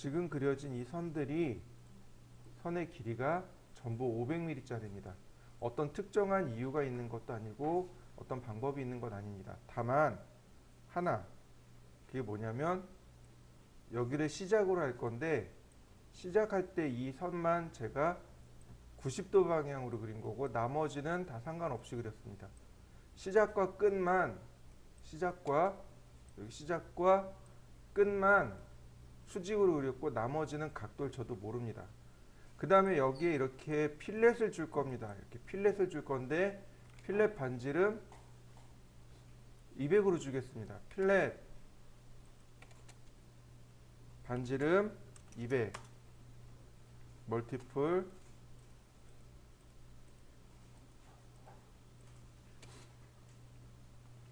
지금 그려진 이 선들이 선의 길이가 전부 500mm짜리입니다. 어떤 특정한 이유가 있는 것도 아니고 어떤 방법이 있는 건 아닙니다. 다만 하나, 그게 뭐냐면 여기를 시작으로 할 건데 시작할 때 이 선만 제가 90도 방향으로 그린 거고 나머지는 다 상관없이 그렸습니다. 시작과 끝만 시작과 끝만 수직으로 그렸고 나머지는 각도를 저도 모릅니다. 그 다음에 여기에 이렇게 필렛을 줄 겁니다. 이렇게 필렛을 줄 건데 필렛 반지름 200으로 주겠습니다. 필렛 반지름 200 멀티플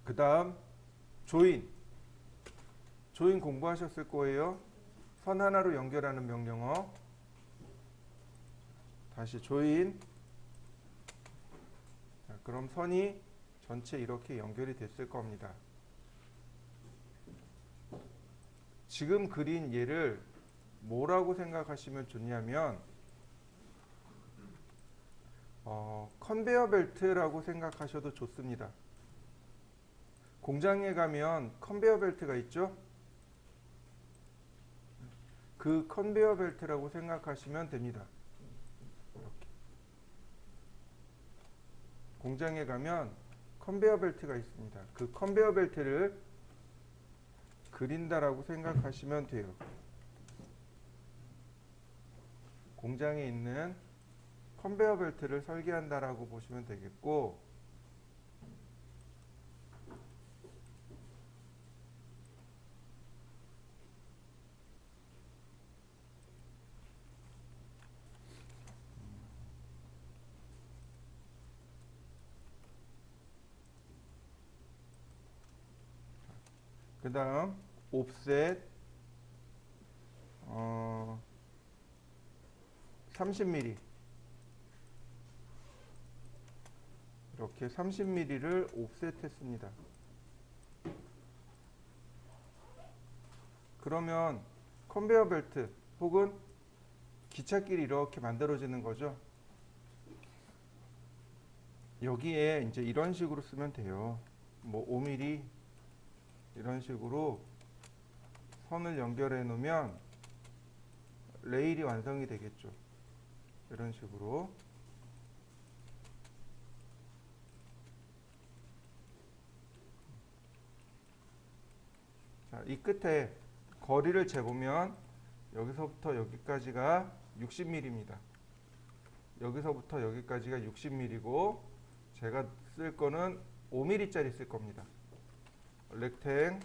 그 다음 조인 공부하셨을 거예요. 선 하나로 연결하는 명령어. 다시 조인. 자, 그럼 선이 전체 이렇게 연결이 됐을 겁니다. 지금 그린 얘를 뭐라고 생각하시면 좋냐면 컨베어 벨트라고 생각하셔도 좋습니다. 공장에 가면 컨베어 벨트가 있죠? 그 컨베어 벨트라고 생각하시면 됩니다. 이렇게. 공장에 가면 컨베어 벨트가 있습니다. 그 컨베어 벨트를 그린다라고 생각하시면 돼요. 공장에 있는 컨베어 벨트를 설계한다라고 보시면 되겠고, 그 다음 옵셋 30mm 이렇게 30mm를 옵셋 했습니다. 그러면 컨베어 벨트 혹은 기찻길이 이렇게 만들어지는 거죠. 여기에 이제 이런 식으로 쓰면 돼요. 뭐 5mm 이런 식으로 선을 연결해 놓으면 레일이 완성이 되겠죠. 이런 식으로. 자, 이 끝에 거리를 재보면 여기서부터 여기까지가 60mm입니다. 여기서부터 여기까지가 60mm고 제가 쓸 거는 5mm짜리 쓸 겁니다. 렉탱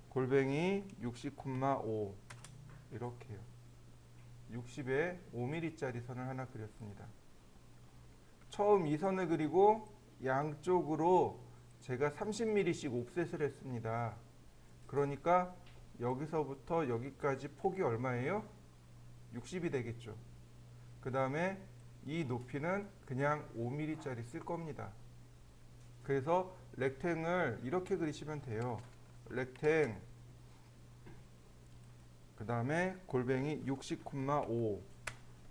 골뱅이 60,5 이렇게요. 60에 5mm짜리 선을 하나 그렸습니다. 처음 이 선을 그리고 양쪽으로 제가 30mm씩 옵셋을 했습니다. 그러니까 여기서부터 여기까지 폭이 얼마예요? 60이 되겠죠. 그 다음에 이 높이는 그냥 5mm짜리 쓸 겁니다. 그래서 렉탱을 이렇게 그리시면 돼요. 렉탱 그 다음에 골뱅이 60,5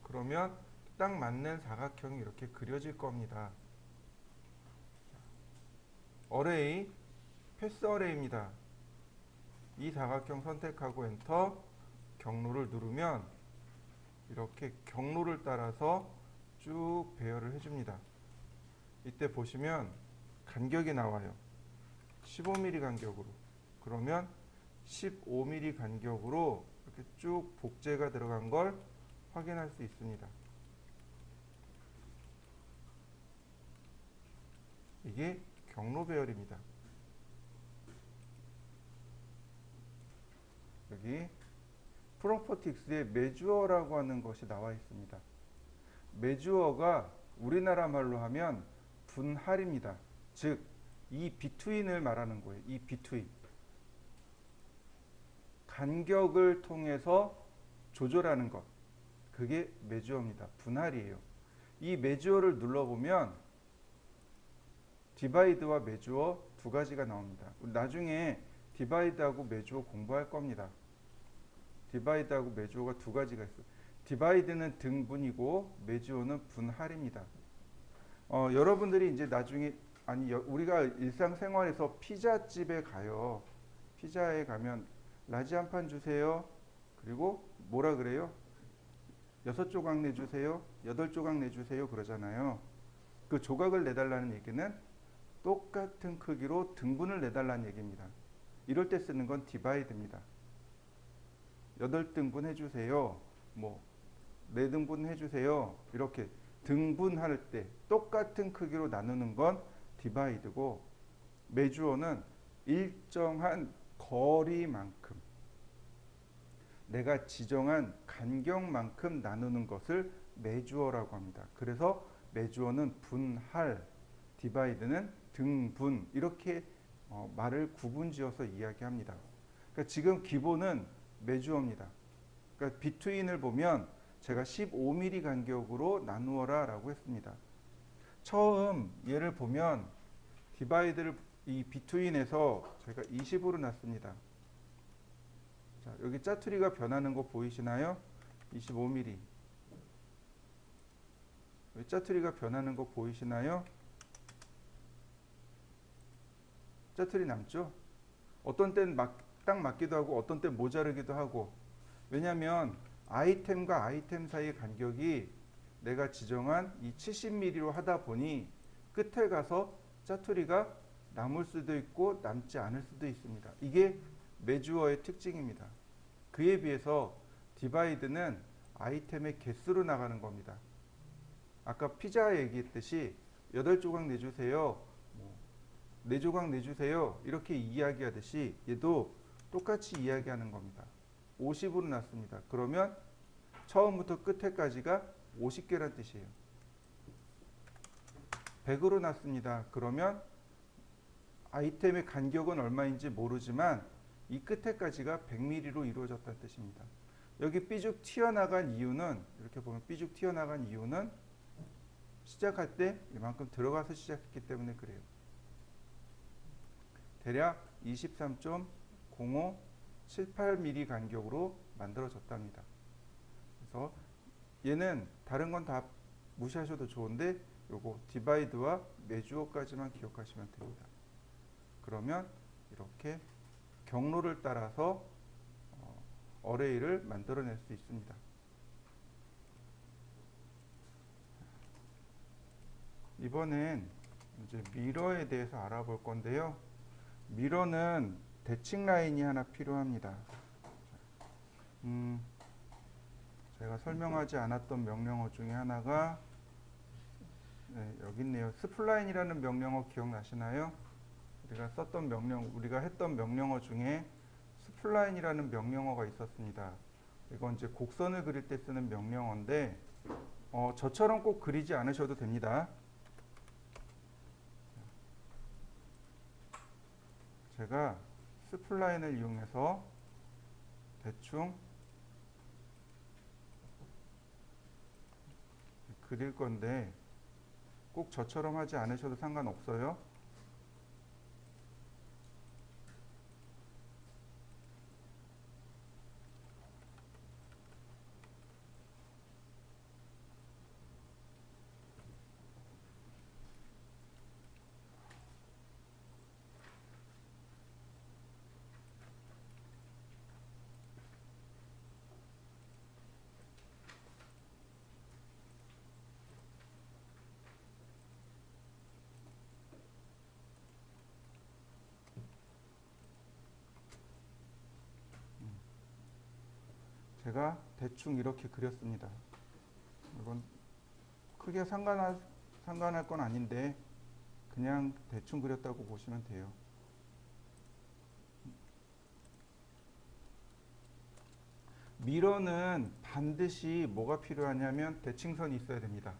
그러면 딱 맞는 사각형이 이렇게 그려질 겁니다. 어레이 패스 어레이입니다. 이 사각형 선택하고 엔터 경로를 누르면 이렇게 경로를 따라서 쭉 배열을 해줍니다. 이때 보시면 간격이 나와요. 15mm 간격으로. 그러면 15mm 간격으로 이렇게 쭉 복제가 들어간 걸 확인할 수 있습니다. 이게 경로 배열입니다. 여기 프로퍼틱스에 메주어라고 하는 것이 나와 있습니다. 메주어가 우리나라 말로 하면 분할입니다. 즉, 이 비트윈을 말하는 거예요. 이 비트윈. 간격을 통해서 조절하는 것. 그게 메주어입니다. 분할이에요. 이 메주어를 눌러보면 디바이드와 메주어 두 가지가 나옵니다. 나중에 디바이드하고 메주어 공부할 겁니다. 디바이드하고 메주어가 두 가지가 있어요. 디바이드는 등분이고 메주어는 분할입니다. 여러분들이 이제 나중에 우리가 일상생활에서 피자집에 가요. 피자에 가면 라지 한 판 주세요. 그리고 뭐라 그래요? 6조각 내주세요. 8조각 내주세요. 그러잖아요. 그 조각을 내달라는 얘기는 똑같은 크기로 등분을 내달라는 얘기입니다. 이럴 때 쓰는 건 디바이드입니다. 8등분 해주세요. 뭐 4등분 해주세요. 이렇게 등분할 때 똑같은 크기로 나누는 건 디바이드고, 메주어는 일정한 거리만큼, 내가 지정한 간격만큼 나누는 것을 메주어라고 합니다. 그래서 메주어는 분할, 디바이드는 등분, 이렇게 말을 구분지어서 이야기합니다. 그러니까 지금 기본은 메주어입니다. 그러니까 비트윈을 보면 제가 15mm 간격으로 나누어라 라고 했습니다. 처음 얘를 보면 디바이드를 이 비트윈에서 제가 20으로 놨습니다. 자, 여기 짜투리가 변하는 거 보이시나요? 25mm. 여기 짜투리가 변하는 거 보이시나요? 짜투리 남죠? 어떤 땐 딱 맞기도 하고 어떤 땐 모자르기도 하고. 왜냐하면 아이템과 아이템 사이의 간격이 내가 지정한 이 70mm로 하다 보니 끝에 가서 짜투리가 남을 수도 있고 남지 않을 수도 있습니다. 이게 메주어의 특징입니다. 그에 비해서 디바이드는 아이템의 개수로 나가는 겁니다. 아까 피자 얘기했듯이 8조각 내주세요. 4조각 내주세요. 이렇게 이야기하듯이 얘도 똑같이 이야기하는 겁니다. 50으로 놨습니다. 그러면 처음부터 끝에까지가 50개란 뜻이에요. 100으로 놨습니다. 그러면 아이템의 간격은 얼마인지 모르지만 이 끝에까지가 100mm로 이루어졌다는 뜻입니다. 여기 삐죽 튀어나간 이유는, 이렇게 보면 삐죽 튀어나간 이유는 시작할 때 이만큼 들어가서 시작했기 때문에 그래요. 대략 23.0578mm 간격으로 만들어졌답니다. 그래서 얘는 다른 건 다 무시하셔도 좋은데 요거 디바이드와 메주어까지만 기억하시면 됩니다. 그러면 이렇게 경로를 따라서 어레이를 만들어낼 수 있습니다. 이번엔 이제 미러에 대해서 알아볼 건데요. 미러는 대칭 라인이 하나 필요합니다. 제가 설명하지 않았던 명령어 중에 하나가 여기 있네요. 스플라인이라는 명령어 기억나시나요? 우리가 했던 명령어 중에 스플라인이라는 명령어가 있었습니다. 이건 이제 곡선을 그릴 때 쓰는 명령어인데 저처럼 꼭 그리지 않으셔도 됩니다. 제가 스플라인을 이용해서 대충 그릴 건데 꼭 저처럼 하지 않으셔도 상관없어요. 제가 대충 이렇게 그렸습니다. 이건 크게 상관할 건 아닌데 그냥 대충 그렸다고 보시면 돼요. 미러는 반드시 뭐가 필요하냐면 대칭선이 있어야 됩니다.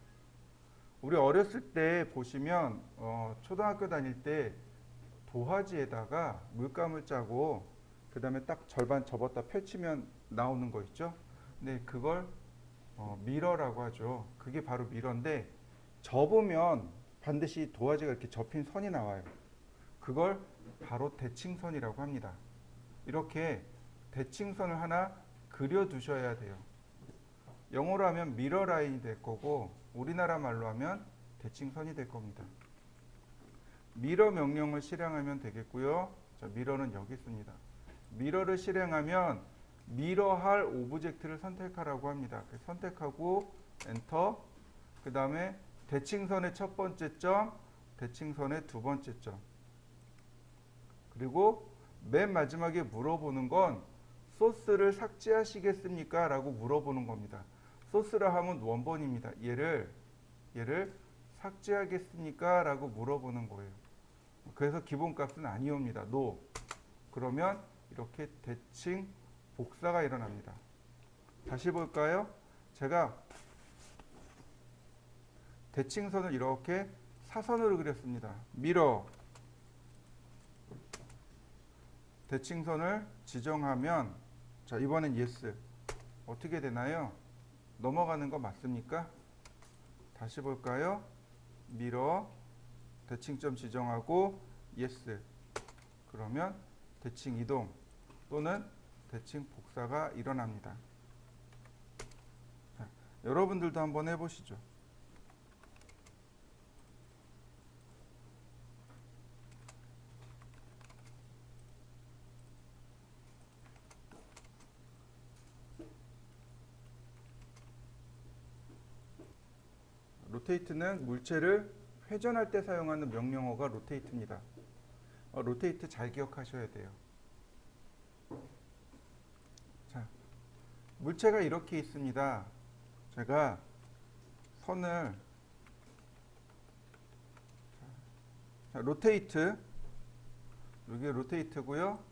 우리 어렸을 때 보시면 초등학교 다닐 때 도화지에다가 물감을 짜고 그 다음에 딱 절반 접었다 펼치면 나오는 거 있죠. 네, 그걸 미러라고 하죠. 그게 바로 미러인데 접으면 반드시 도화지가 이렇게 접힌 선이 나와요. 그걸 바로 대칭선이라고 합니다. 이렇게 대칭선을 하나 그려 두셔야 돼요. 영어로 하면 미러 라인이 될 거고 우리나라 말로 하면 대칭선이 될 겁니다. 미러 명령을 실행하면 되겠고요. 자, 미러는 여기 있습니다. 미러를 실행하면 미러할 오브젝트를 선택하라고 합니다. 선택하고 엔터. 그 다음에 대칭선의 첫 번째 점, 대칭선의 두 번째 점. 그리고 맨 마지막에 물어보는 건 소스를 삭제하시겠습니까? 라고 물어보는 겁니다. 소스라 하면 원본입니다. 얘를 삭제하겠습니까? 라고 물어보는 거예요. 그래서 기본값은 아니옵니다. NO. 그러면 이렇게 대칭 복사가 일어납니다. 다시 볼까요? 제가 대칭선을 이렇게 사선으로 그렸습니다. 미러 대칭선을 지정하면 자, 이번엔 yes. 어떻게 되나요? 넘어가는 거 맞습니까? 다시 볼까요? 미러 대칭점 지정하고 yes. 그러면 대칭 이동 또는 대칭 복사가 일어납니다. 자, 여러분들도 한번 해보시죠. 로테이트는 물체를 회전할 때 사용하는 명령어가 로테이트입니다. 로테이트 잘 기억하셔야 돼요. 자, 물체가 이렇게 있습니다. 제가 선을 자, 로테이트 여기 로테이트고요.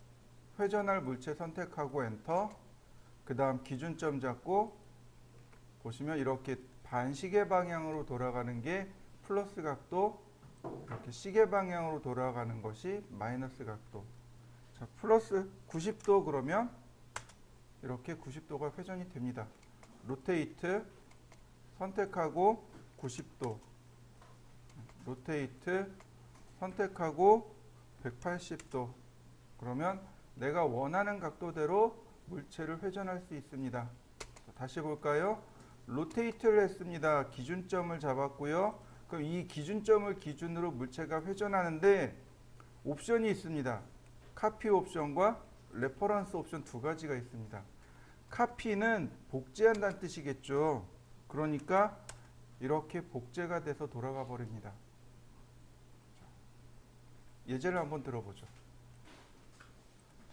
회전할 물체 선택하고 엔터. 그 다음 기준점 잡고 보시면 이렇게 반시계 방향으로 돌아가는 게 플러스 각도, 이렇게 시계 방향으로 돌아가는 것이 마이너스 각도. 자, 플러스 90도 그러면 이렇게 90도가 회전이 됩니다. 로테이트 선택하고 90도. 로테이트 선택하고 180도. 그러면 내가 원하는 각도대로 물체를 회전할 수 있습니다. 자, 다시 볼까요? 로테이트를 했습니다. 기준점을 잡았고요. 그럼 이 기준점을 기준으로 물체가 회전하는데 옵션이 있습니다. 카피 옵션과 레퍼런스 옵션 두 가지가 있습니다. 카피는 복제한다는 뜻이겠죠. 그러니까 이렇게 복제가 돼서 돌아가 버립니다. 예제를 한번 들어보죠.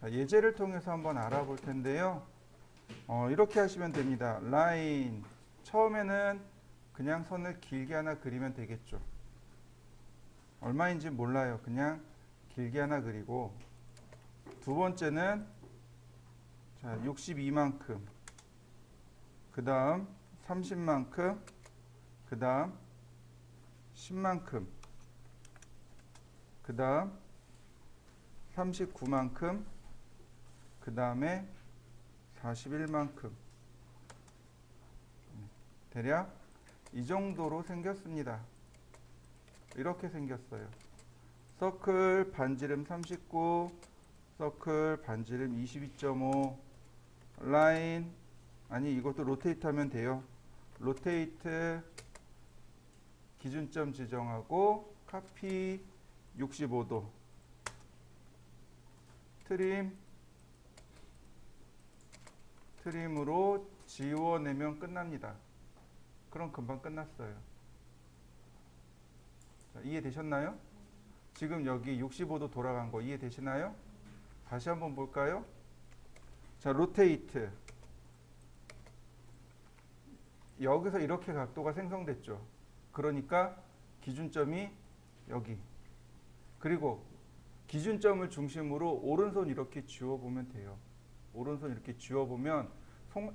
자, 예제를 통해서 한번 알아볼 텐데요. 이렇게 하시면 됩니다. 라인 처음에는 그냥 선을 길게 하나 그리면 되겠죠. 얼마인지 몰라요. 그냥 길게 하나 그리고 두 번째는 자, 62만큼 그 다음 30만큼 그 다음 10만큼 그 다음 39만큼 그 다음에 41만큼 대략 이 정도로 생겼습니다. 이렇게 생겼어요. 서클 반지름 39, 서클 반지름 22.5, 라인 아니 이것도 로테이트 하면 돼요. 로테이트 기준점 지정하고 카피 65도, 트림으로 지워내면 끝납니다. 그럼 금방 끝났어요. 자, 이해되셨나요? 지금 여기 65도 돌아간 거 이해되시나요? 다시 한번 볼까요? 자, 로테이트. 여기서 이렇게 각도가 생성됐죠. 그러니까 기준점이 여기. 그리고 기준점을 중심으로 오른손 이렇게 쥐어보면 돼요. 오른손 이렇게 쥐어보면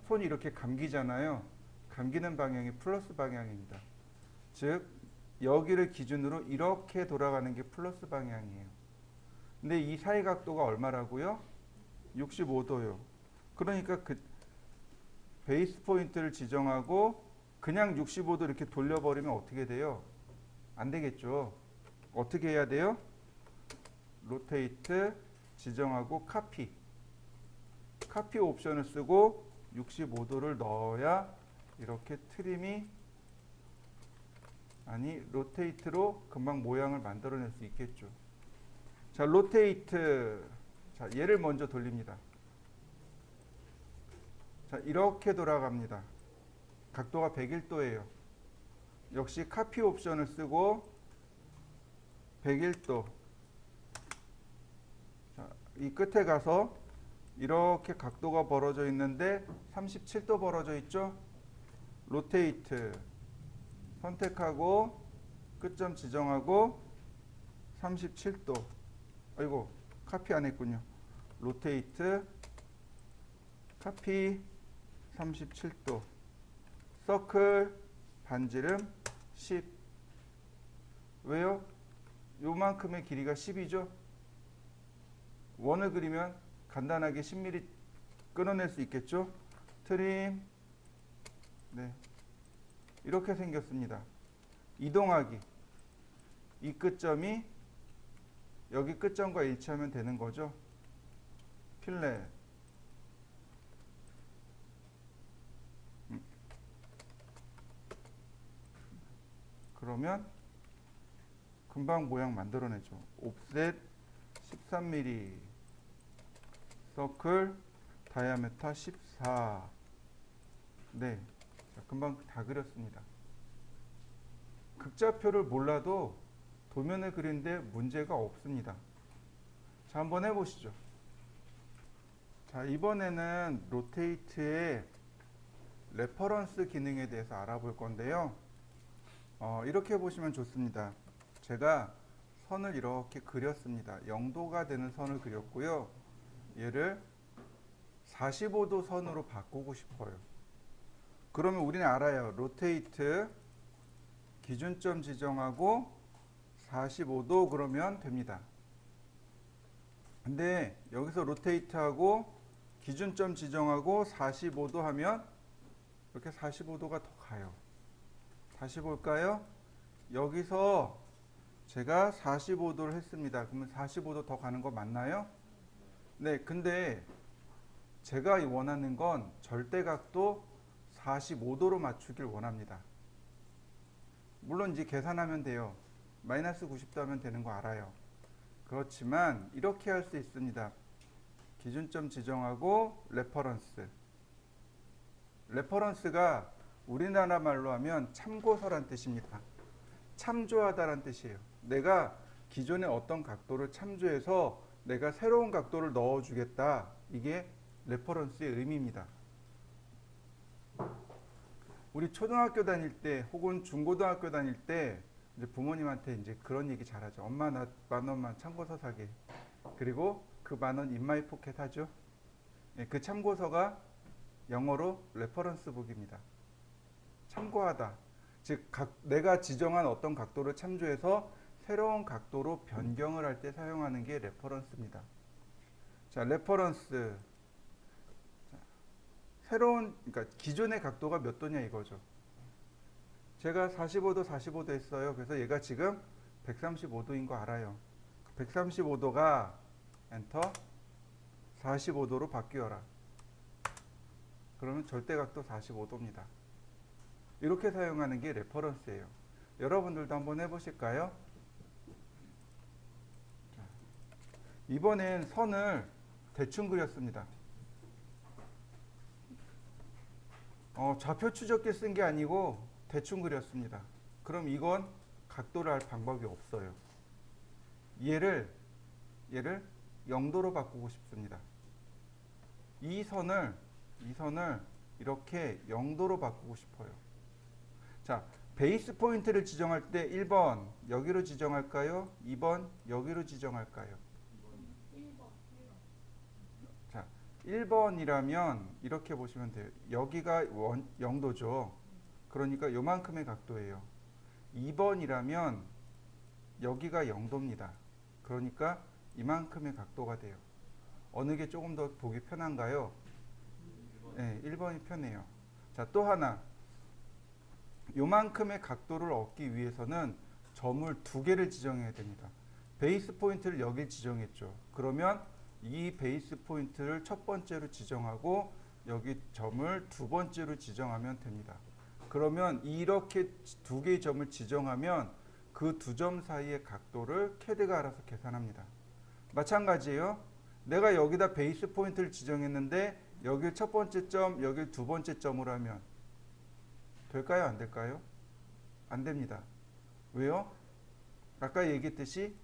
손이 이렇게 감기잖아요. 감기는 방향이 플러스 방향입니다. 즉 여기를 기준으로 이렇게 돌아가는 게 플러스 방향이에요. 근데 이 사이 각도가 얼마라고요? 65도요. 그러니까 그 베이스 포인트를 지정하고 그냥 65도 이렇게 돌려버리면 어떻게 돼요? 안 되겠죠. 어떻게 해야 돼요? 로테이트 지정하고 카피 옵션을 쓰고 65도를 넣어야 이렇게 트림이 로테이트로 금방 모양을 만들어낼 수 있겠죠. 자, 로테이트. 자, 얘를 먼저 돌립니다. 자, 이렇게 돌아갑니다. 각도가 101도예요. 역시 카피 옵션을 쓰고 101도. 자, 이 끝에 가서 이렇게 각도가 벌어져 있는데 37도 벌어져 있죠? 로테이트 선택하고 끝점 지정하고 37도. 아이고, 카피 안 했군요. 로테이트 카피 37도. 서클 반지름 10. 왜요? 요만큼의 길이가 10이죠. 원을 그리면 간단하게 10mm 끊어낼 수 있겠죠. 트림. 네, 이렇게 생겼습니다. 이동하기. 이 끝점이 여기 끝점과 일치하면 되는 거죠. 필렛. 그러면 금방 모양 만들어내죠. 옵셋 13mm, 서클 다이아메터 14. 네, 자, 금방 다 그렸습니다. 극좌표를 몰라도 도면을 그리는데 문제가 없습니다. 자, 한번 해보시죠. 자, 이번에는 로테이트의 레퍼런스 기능에 대해서 알아볼 건데요. 이렇게 보시면 좋습니다. 제가 선을 이렇게 그렸습니다. 0도가 되는 선을 그렸고요. 얘를 45도 선으로 바꾸고 싶어요. 그러면 우리는 알아요. 로테이트 기준점 지정하고 45도 그러면 됩니다. 근데 여기서 로테이트하고 기준점 지정하고 45도 하면 이렇게 45도가 더 가요. 다시 볼까요? 여기서 제가 45도를 했습니다. 그러면 45도 더 가는 거 맞나요? 네, 근데 제가 원하는 건 절대각도 45도로 맞추길 원합니다. 물론 이제 계산하면 돼요. 마이너스 90도 하면 되는 거 알아요. 그렇지만 이렇게 할 수 있습니다. 기준점 지정하고 레퍼런스. 레퍼런스가 우리나라 말로 하면 참고서란 뜻입니다. 참조하다란 뜻이에요. 내가 기존의 어떤 각도를 참조해서 내가 새로운 각도를 넣어주겠다. 이게 레퍼런스의 의미입니다. 우리 초등학교 다닐 때 혹은 중고등학교 다닐 때 이제 부모님한테 이제 그런 얘기 잘하죠. 엄마 나 10,000원만 참고서 사게. 그리고 그 10,000원 인마이 포켓 하죠. 그 참고서가 영어로 레퍼런스 북입니다. 참고하다. 즉 내가 지정한 어떤 각도를 참조해서 새로운 각도로 변경을 할 때 사용하는 게 레퍼런스입니다. 자, 레퍼런스. 그러니까 기존의 각도가 몇 도냐 이거죠. 제가 45도 했어요. 그래서 얘가 지금 135도인 거 알아요. 135도가 엔터 45도로 바뀌어라. 그러면 절대각도 45도입니다. 이렇게 사용하는 게 레퍼런스예요. 여러분들도 한번 해보실까요? 자, 이번엔 선을 대충 그렸습니다. 좌표 추적기 쓴 게 아니고 대충 그렸습니다. 그럼 이건 각도를 할 방법이 없어요. 얘를 0도로 바꾸고 싶습니다. 이 선을 이렇게 0도로 바꾸고 싶어요. 자, 베이스 포인트를 지정할 때 1번 여기로 지정할까요? 2번 여기로 지정할까요? 1번이라면 이렇게 보시면 돼요. 여기가 0도죠. 그러니까 요만큼의 각도예요. 2번이라면 여기가 0도입니다. 그러니까 이만큼의 각도가 돼요. 어느 게 조금 더 보기 편한가요? 네, 1번이 편해요. 자, 또 하나. 요만큼의 각도를 얻기 위해서는 점을 2개를 지정해야 됩니다. 베이스 포인트를 여기 지정했죠. 그러면 이 베이스 포인트를 첫 번째로 지정하고 여기 점을 두 번째로 지정하면 됩니다. 그러면 이렇게 두 개의 점을 지정하면 그 두 점 사이의 각도를 CAD가 알아서 계산합니다. 마찬가지예요. 내가 여기다 베이스 포인트를 지정했는데 여길 첫 번째 점, 여길 두 번째 점으로 하면 될까요? 안 될까요? 안 됩니다. 왜요? 아까 얘기했듯이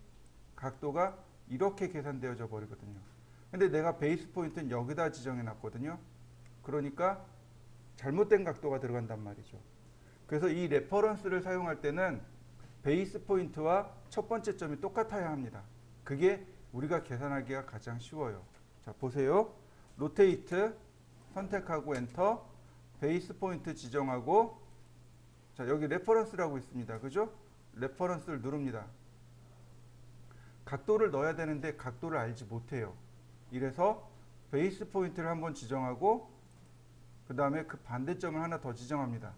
각도가 이렇게 계산되어져 버리거든요. 근데 내가 베이스 포인트는 여기다 지정해 놨거든요. 그러니까 잘못된 각도가 들어간단 말이죠. 그래서 이 레퍼런스를 사용할 때는 베이스 포인트와 첫 번째 점이 똑같아야 합니다. 그게 우리가 계산하기가 가장 쉬워요. 자, 보세요. 로테이트 선택하고 엔터, 베이스 포인트 지정하고, 자, 여기 레퍼런스라고 있습니다. 그죠? 레퍼런스를 누릅니다. 각도를 넣어야 되는데 각도를 알지 못해요. 이래서 베이스 포인트를 한번 지정하고 그 다음에 그 반대점을 하나 더 지정합니다.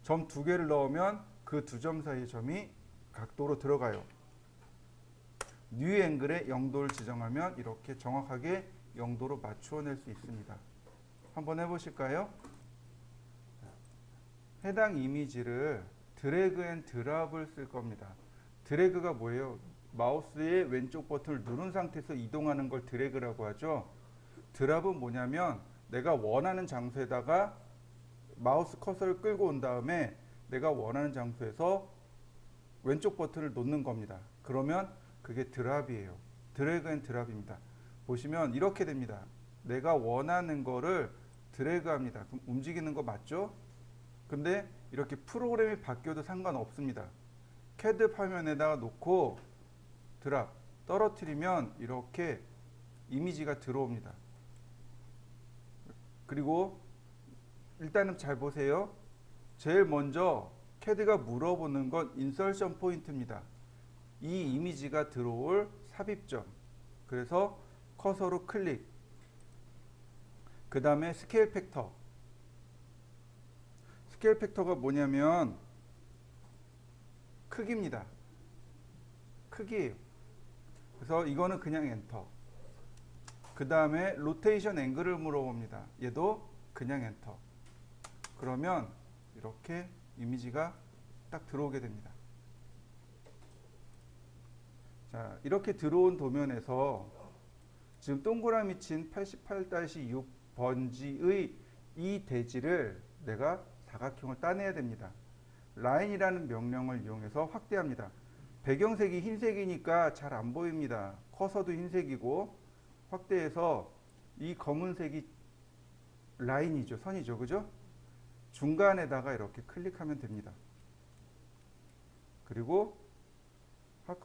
점 두 개를 넣으면 그 두 점 사이의 점이 각도로 들어가요. 뉴 앵글의 0도를 지정하면 이렇게 정확하게 0도로 맞추어낼 수 있습니다. 한번 해보실까요? 해당 이미지를 드래그 앤 드랍을 쓸 겁니다. 드래그가 뭐예요? 마우스의 왼쪽 버튼을 누른 상태에서 이동하는 걸 드래그라고 하죠. 드랍은 뭐냐면 내가 원하는 장소에다가 마우스 커서를 끌고 온 다음에 내가 원하는 장소에서 왼쪽 버튼을 놓는 겁니다. 그러면 그게 드랍이에요. 드래그 앤 드랍입니다. 보시면 이렇게 됩니다. 내가 원하는 거를 드래그합니다. 그럼 움직이는 거 맞죠? 근데 이렇게 프로그램이 바뀌어도 상관없습니다. CAD 화면에다가 놓고 드랍 떨어뜨리면 이렇게 이미지가 들어옵니다. 그리고 일단은 잘 보세요. 제일 먼저 CAD가 물어보는 건 인설션 포인트입니다. 이 이미지가 들어올 삽입점. 그래서 커서로 클릭. 그 다음에 스케일 팩터. 스케일 팩터가 뭐냐면 크기입니다. 크기예요. 그래서 이거는 그냥 엔터. 그 다음에 로테이션 앵글을 물어봅니다. 얘도 그냥 엔터. 그러면 이렇게 이미지가 딱 들어오게 됩니다. 자, 이렇게 들어온 도면에서 지금 동그라미 친 88-6 번지의 이 대지를 내가 사각형을 따내야 됩니다. 라인이라는 명령을 이용해서 확대합니다. 배경색이 흰색이니까 잘 안 보입니다. 커서도 흰색이고 확대해서 이 검은색이 라인이죠. 선이죠. 그죠? 중간에다가 이렇게 클릭하면 됩니다. 그리고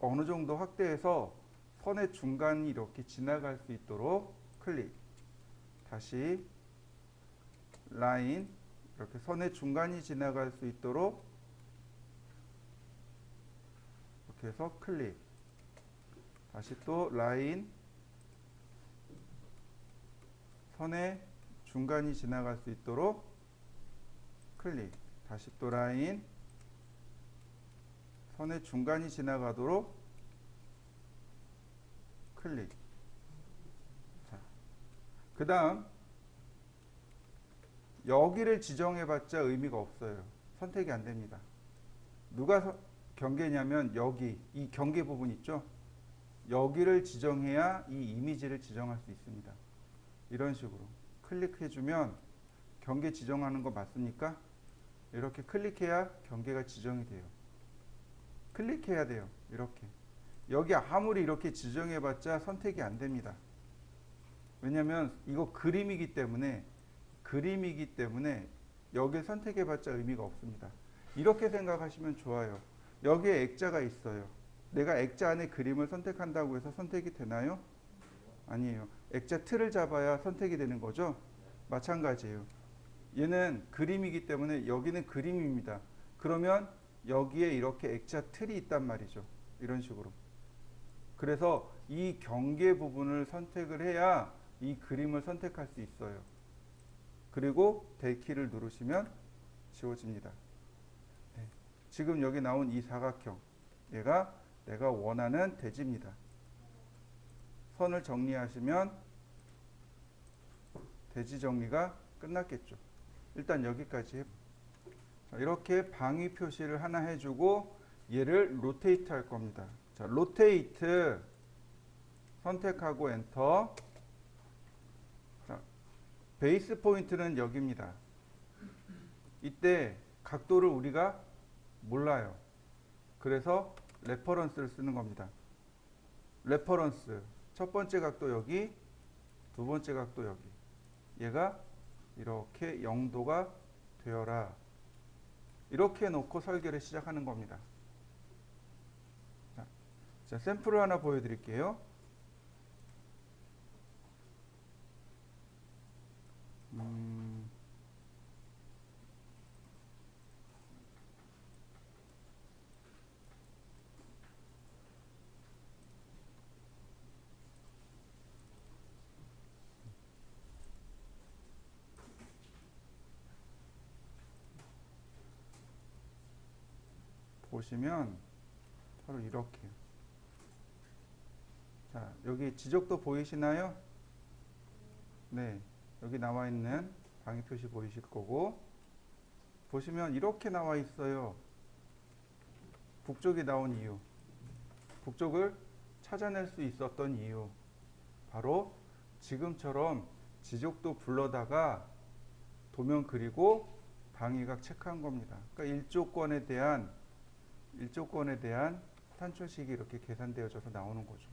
어느 정도 확대해서 선의 중간이 이렇게 지나갈 수 있도록 클릭. 다시 라인 이렇게 선의 중간이 지나갈 수 있도록 이렇게 해서 클릭. 다시 또 라인 선의 중간이 지나갈 수 있도록 클릭. 다시 또 라인 선의 중간이 지나가도록 클릭. 자, 그 다음 여기를 지정해봤자 의미가 없어요. 선택이 안 됩니다. 누가 경계냐면 여기 이 경계 부분 있죠. 여기를 지정해야 이 이미지를 지정할 수 있습니다. 이런 식으로 클릭해주면 경계 지정하는 거 맞습니까? 이렇게 클릭해야 경계가 지정이 돼요. 클릭해야 돼요. 이렇게. 여기 아무리 이렇게 지정해봤자 선택이 안 됩니다. 왜냐면 이거 그림이기 때문에 여기 선택해봤자 의미가 없습니다. 이렇게 생각하시면 좋아요. 여기에 액자가 있어요. 내가 액자 안에 그림을 선택한다고 해서 선택이 되나요? 아니에요. 액자 틀을 잡아야 선택이 되는 거죠. 마찬가지예요. 얘는 그림이기 때문에 여기는 그림입니다. 그러면 여기에 이렇게 액자 틀이 있단 말이죠. 이런 식으로. 그래서 이 경계 부분을 선택을 해야 이 그림을 선택할 수 있어요. 그리고 델키를 누르시면 지워집니다. 네. 지금 여기 나온 이 사각형, 얘가 내가 원하는 대지입니다. 선을 정리하시면 대지 정리가 끝났겠죠. 일단 여기까지. 자, 이렇게 방위 표시를 하나 해주고 얘를 로테이트 할 겁니다. 자, 로테이트 선택하고 엔터. 자, 베이스 포인트는 여기입니다. 이때 각도를 우리가 몰라요. 그래서 레퍼런스를 쓰는 겁니다. 레퍼런스. 첫 번째 각도 여기, 두 번째 각도 여기. 얘가 이렇게 0도가 되어라. 이렇게 놓고 설계를 시작하는 겁니다. 자, 샘플을 하나 보여드릴게요. 보시면 바로 이렇게. 자, 여기 지적도 보이시나요? 네, 여기 나와 있는 방위 표시 보이실 거고, 보시면 이렇게 나와 있어요. 북쪽이 나온 이유, 북쪽을 찾아낼 수 있었던 이유, 바로 지금처럼 지적도 불러다가 도면 그리고 방위각 체크한 겁니다. 그러니까 일조권에 대한 탄출식이 이렇게 계산되어져서 나오는 거죠.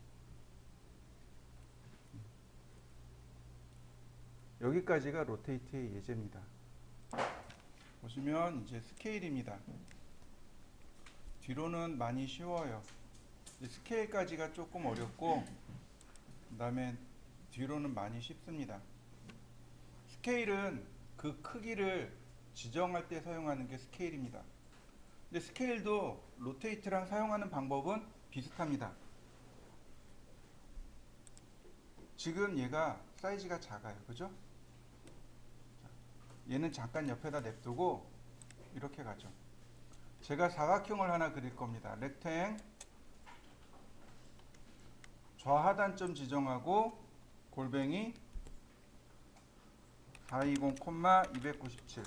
여기까지가 로테이트의 예제입니다. 보시면 이제 스케일입니다. 뒤로는 많이 쉬워요. 스케일까지가 조금 어렵고, 그 다음에 뒤로는 많이 쉽습니다. 스케일은 그 크기를 지정할 때 사용하는 게 스케일입니다. 근데 스케일도 로테이트랑 사용하는 방법은 비슷합니다. 지금 얘가 사이즈가 작아요. 그죠? 얘는 잠깐 옆에다 냅두고 이렇게 가죠. 제가 사각형을 하나 그릴 겁니다. 렉탱 좌하단점 지정하고 골뱅이 420,297.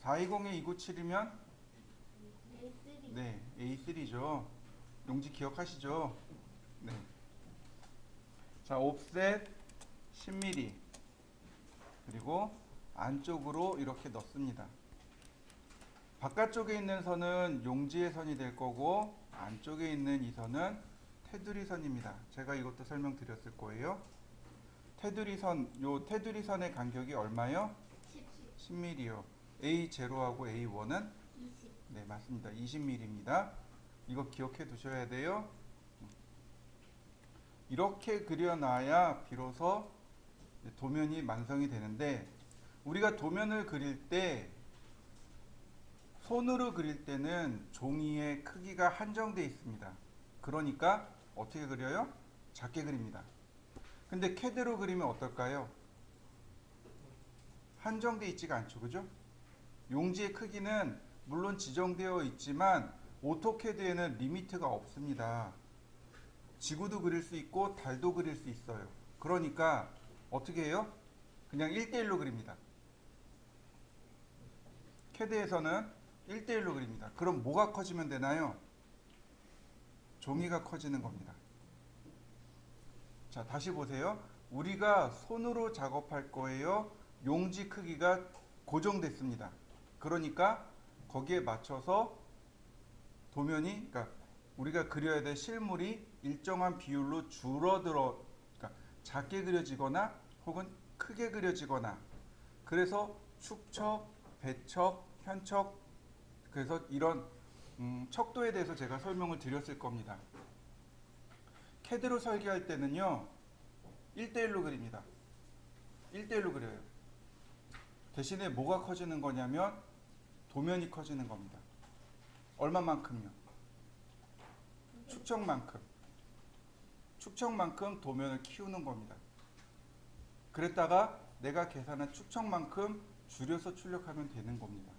420에 297이면 A3. 네, A3죠. 용지 기억하시죠? 네. 자, 옵셋 10mm. 그리고 안쪽으로 이렇게 넣습니다. 바깥쪽에 있는 선은 용지의 선이 될 거고, 안쪽에 있는 이 선은 테두리 선입니다. 제가 이것도 설명드렸을 거예요. 테두리 선의 간격이 얼마요? 10mm요. A0하고 A1은 20. 네, 맞습니다. 20mm입니다. 이거 기억해 두셔야 돼요. 이렇게 그려놔야 비로소 도면이 완성이 되는데, 우리가 도면을 그릴 때 손으로 그릴 때는 종이의 크기가 한정되어 있습니다. 그러니까 어떻게 그려요? 작게 그립니다. 근데 캐드로 그리면 어떨까요? 한정되어 있지가 않죠. 그죠? 용지의 크기는 물론 지정되어 있지만 오토캐드에는 리미트가 없습니다. 지구도 그릴 수 있고 달도 그릴 수 있어요. 그러니까 어떻게 해요? 그냥 1대1로 그립니다. 캐드에서는 1대1로 그립니다. 그럼 뭐가 커지면 되나요? 종이가 커지는 겁니다. 자, 다시 보세요. 우리가 손으로 작업할 거예요. 용지 크기가 고정됐습니다. 그러니까 거기에 맞춰서 도면이, 그러니까 우리가 그려야 될 실물이 일정한 비율로 그러니까 작게 그려지거나 혹은 크게 그려지거나, 그래서 축척, 배척, 현척, 그래서 이런 척도에 대해서 제가 설명을 드렸을 겁니다. 캐드로 설계할 때는요, 1대1로 그립니다. 1대1로 그려요. 대신에 뭐가 커지는 거냐면 도면이 커지는 겁니다. 얼마만큼요? 축척만큼. 축척만큼 도면을 키우는 겁니다. 그랬다가 내가 계산한 축척만큼 줄여서 출력하면 되는 겁니다.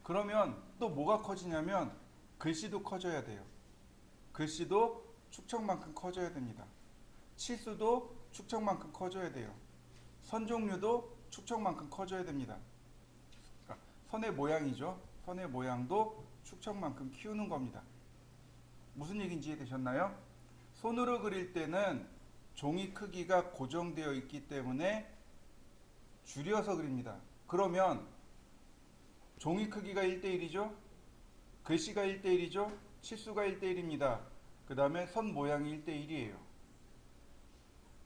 그러면 또 뭐가 커지냐면 글씨도 커져야 돼요. 글씨도 축척만큼 커져야 됩니다. 치수도 축척만큼 커져야 돼요. 선 종류도 축척만큼 커져야 됩니다. 그러니까 선의 모양이죠. 선의 모양도 축척만큼 키우는 겁니다. 무슨 얘기인지 이해되셨나요? 손으로 그릴 때는 종이 크기가 고정되어 있기 때문에 줄여서 그립니다. 그러면 종이 크기가 1대1이죠. 글씨가 1대1이죠. 치수가 1대1입니다. 그 다음에 선 모양이 1대1이에요.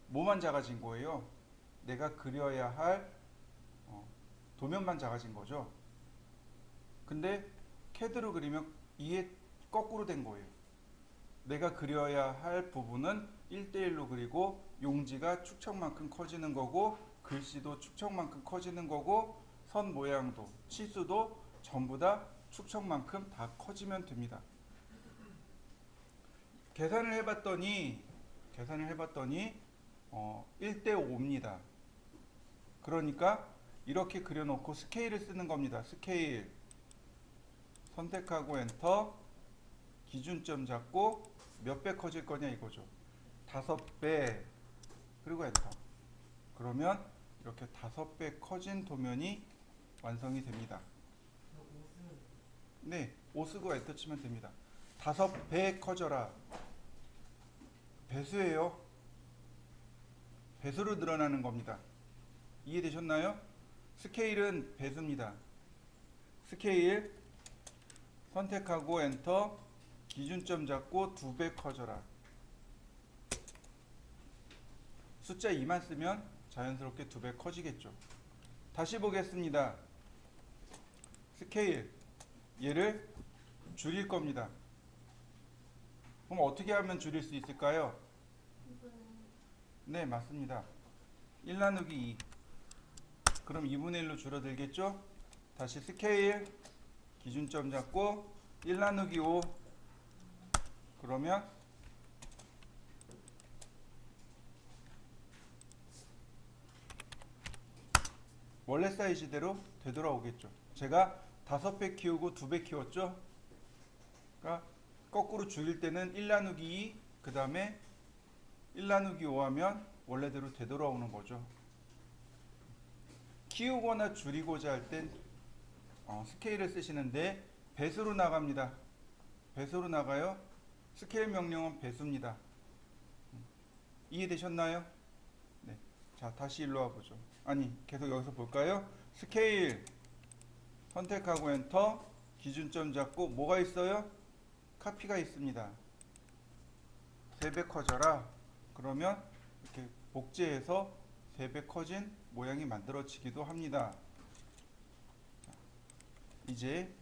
뭐만 작아진 거예요? 내가 그려야 할 도면만 작아진 거죠. 근데 CAD로 그리면 이게 거꾸로 된 거예요. 내가 그려야 할 부분은 1대1로 그리고 용지가 축척만큼 커지는 거고 글씨도 축척만큼 커지는 거고 선 모양도 치수도 전부 다 축척만큼 다 커지면 됩니다. 계산을 해봤더니 1대5입니다. 그러니까 이렇게 그려놓고 스케일을 쓰는 겁니다. 스케일 선택하고 엔터, 기준점 잡고 몇 배 커질 거냐 이거죠. 5배, 그리고 엔터. 그러면 이렇게 5배 커진 도면이 완성이 됩니다. 네, 5 쓰고 엔터 치면 됩니다. 5배 커져라. 배수예요. 배수로 늘어나는 겁니다. 이해되셨나요? 스케일은 배수입니다. 스케일 선택하고 엔터, 기준점 잡고 2배 커져라. 숫자 2만 쓰면 자연스럽게 2배 커지겠죠. 다시 보겠습니다. 스케일 얘를 줄일 겁니다. 그럼 어떻게 하면 줄일 수 있을까요? 네, 맞습니다. 1 나누기 2. 그럼 2분의 1로 줄어들겠죠? 다시 스케일 기준점 잡고 1 나누기 5. 그러면 원래 사이즈대로 되돌아오겠죠. 제가 5배 키우고 2배 키웠죠. 그러니까 거꾸로 줄일 때는 1 나누기 2, 그 다음에 1 나누기 5 하면 원래대로 되돌아오는 거죠. 키우거나 줄이고자 할 땐 스케일을 쓰시는데 배수로 나갑니다. 배수로 나가요. 스케일 명령은 배수입니다. 이해되셨나요? 네. 자, 다시 일로 와보죠. 아니, 계속 여기서 볼까요? 스케일 선택하고 엔터, 기준점 잡고 뭐가 있어요? 카피가 있습니다. 3배 커져라. 그러면 이렇게 복제해서 3배 커진 모양이 만들어지기도 합니다. 이제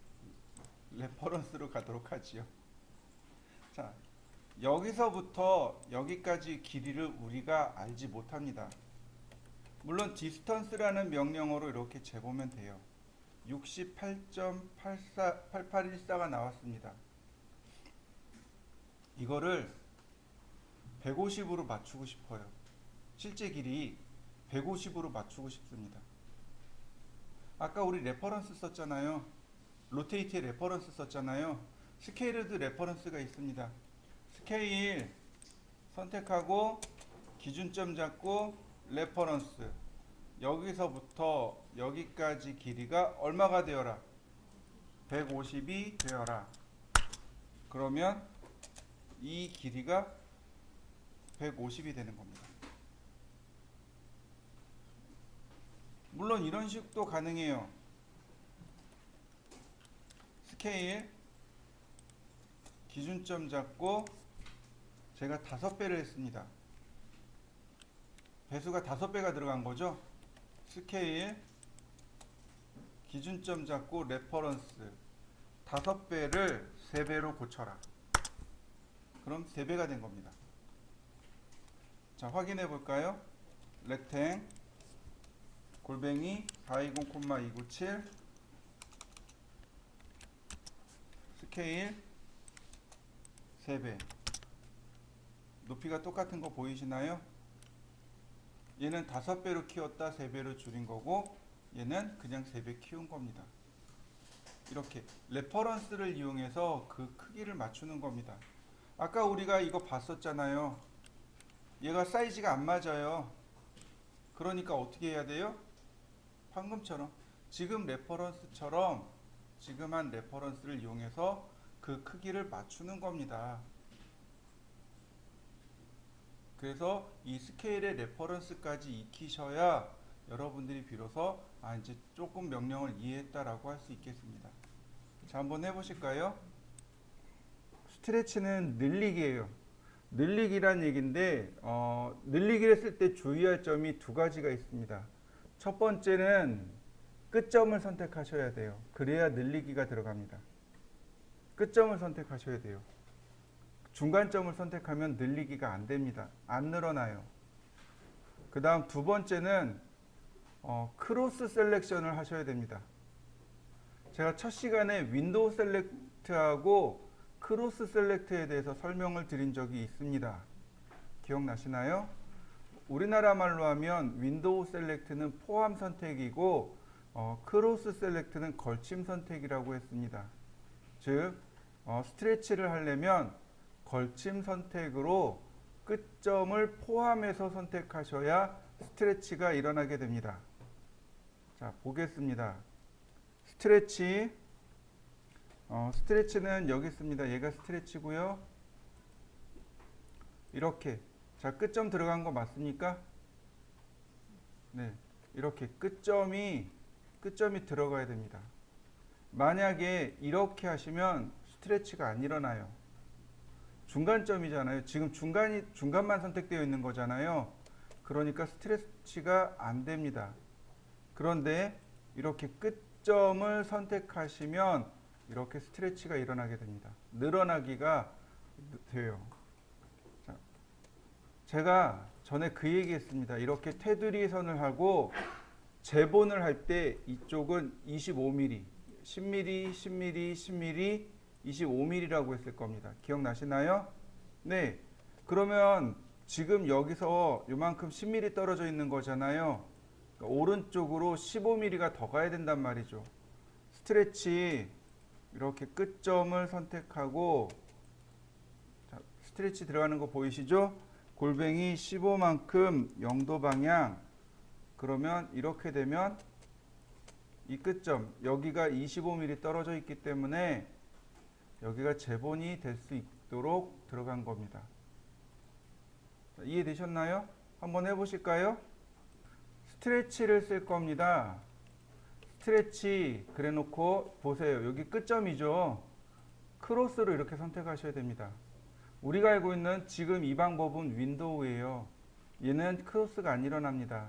레퍼런스로 가도록 하지요. 자, 여기서부터 여기까지 길이를 우리가 알지 못합니다. 물론 디스턴스라는 명령어로 이렇게 재보면 돼요. 68.8814가 나왔습니다. 이거를 150으로 맞추고 싶어요. 실제 길이 150으로 맞추고 싶습니다. 아까 우리 레퍼런스 썼잖아요. 로테이트에 레퍼런스 썼잖아요. 스케일에도 레퍼런스가 있습니다. 스케일 선택하고 기준점 잡고 레퍼런스. 여기서부터 여기까지 길이가 얼마가 되어라? 150이 되어라. 그러면 이 길이가 150이 되는 겁니다. 물론 이런 식도 가능해요. 스케일 기준점 잡고 제가 5배를 했습니다. 배수가 5배가 들어간 거죠. 스케일 기준점 잡고 레퍼런스 5배를 3배로 고쳐라. 그럼 3배가 된 겁니다. 자, 확인해 볼까요? 렉탱 골뱅이 420,297 스케일 3배. 높이가 똑같은 거 보이시나요? 얘는 5배로 키웠다 3배로 줄인 거고 얘는 그냥 3배 키운 겁니다. 이렇게 레퍼런스를 이용해서 그 크기를 맞추는 겁니다. 아까 우리가 이거 봤었잖아요. 얘가 사이즈가 안 맞아요. 그러니까 어떻게 해야 돼요? 방금처럼 지금 레퍼런스처럼 지금 한 레퍼런스를 이용해서 그 크기를 맞추는 겁니다. 그래서 이 스케일의 레퍼런스까지 익히셔야 여러분들이 비로소 이제 조금 명령을 이해했다라고 할 수 있겠습니다. 자, 한번 해보실까요? 스트레치는 늘리기예요. 늘리기란 얘기인데 늘리기를 쓸 때 주의할 점이 두 가지가 있습니다. 첫 번째는 끝점을 선택하셔야 돼요. 그래야 늘리기가 들어갑니다. 끝점을 선택하셔야 돼요. 중간점을 선택하면 늘리기가 안 됩니다. 안 늘어나요. 그 다음 두 번째는 크로스 셀렉션을 하셔야 됩니다. 제가 첫 시간에 윈도우 셀렉트하고 크로스 셀렉트에 대해서 설명을 드린 적이 있습니다. 기억나시나요? 우리나라 말로 하면 윈도우 셀렉트는 포함 선택이고 크로스 셀렉트는 걸침 선택이라고 했습니다. 즉 스트레치를 하려면 걸침 선택으로 끝점을 포함해서 선택하셔야 스트레치가 일어나게 됩니다. 자, 보겠습니다. 스트레치는 여기 있습니다. 얘가 스트레치고요. 이렇게 자, 끝점 들어간 거 맞습니까? 네, 이렇게 끝점이 들어가야 됩니다. 만약에 이렇게 하시면 스트레치가 안 일어나요. 중간점이잖아요. 지금 중간만 선택되어 있는 거잖아요. 그러니까 스트레치가 안 됩니다. 그런데 이렇게 끝점을 선택하시면 이렇게 스트레치가 일어나게 됩니다. 늘어나기가 돼요. 자, 제가 전에 그 얘기했습니다. 이렇게 테두리 선을 하고 재본을 할 때 이쪽은 25mm, 10mm, 10mm, 10mm, 25mm라고 했을 겁니다. 기억나시나요? 네. 그러면 지금 여기서 요만큼 10mm 떨어져 있는 거잖아요. 그러니까 오른쪽으로 15mm가 더 가야 된단 말이죠. 스트레치 이렇게 끝점을 선택하고 자, 스트레치 들어가는 거 보이시죠? 골뱅이 15만큼 0도 방향. 그러면 이렇게 되면 이 끝점 여기가 25mm 떨어져 있기 때문에 여기가 재본이 될 수 있도록 들어간 겁니다. 자, 이해되셨나요? 한번 해보실까요? 스트레치를 쓸 겁니다. 스트레치 그래 놓고 보세요. 여기 끝점이죠. 크로스로 이렇게 선택하셔야 됩니다. 우리가 알고 있는 지금 이 방법은 윈도우예요. 얘는 크로스가 안 일어납니다.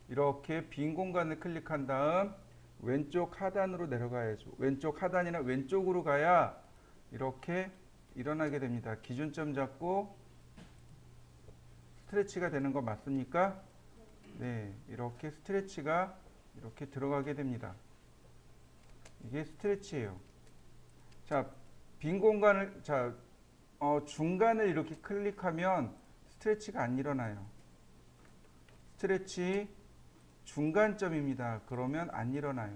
이렇게 빈 공간을 클릭한 다음 왼쪽 하단으로 내려가야죠. 왼쪽 하단이나 왼쪽으로 가야 이렇게 일어나게 됩니다. 기준점 잡고 스트레치가 되는 거 맞습니까? 네, 이렇게 스트레치가 이렇게 들어가게 됩니다. 이게 스트레치예요. 자, 빈 공간을 중간을 이렇게 클릭하면 스트레치가 안 일어나요. 스트레치 중간점입니다. 그러면 안 일어나요.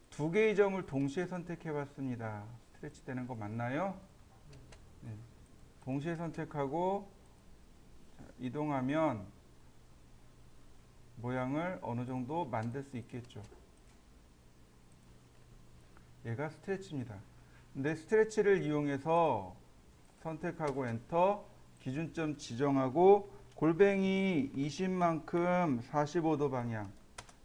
두 개의 점을 동시에 선택해 봤습니다. 스트레치 되는 거 맞나요? 네. 동시에 선택하고 이동하면 모양을 어느 정도 만들 수 있겠죠. 얘가 스트레치입니다. 근데 스트레치를 이용해서 선택하고 엔터, 기준점 지정하고 골뱅이 20만큼 45도 방향.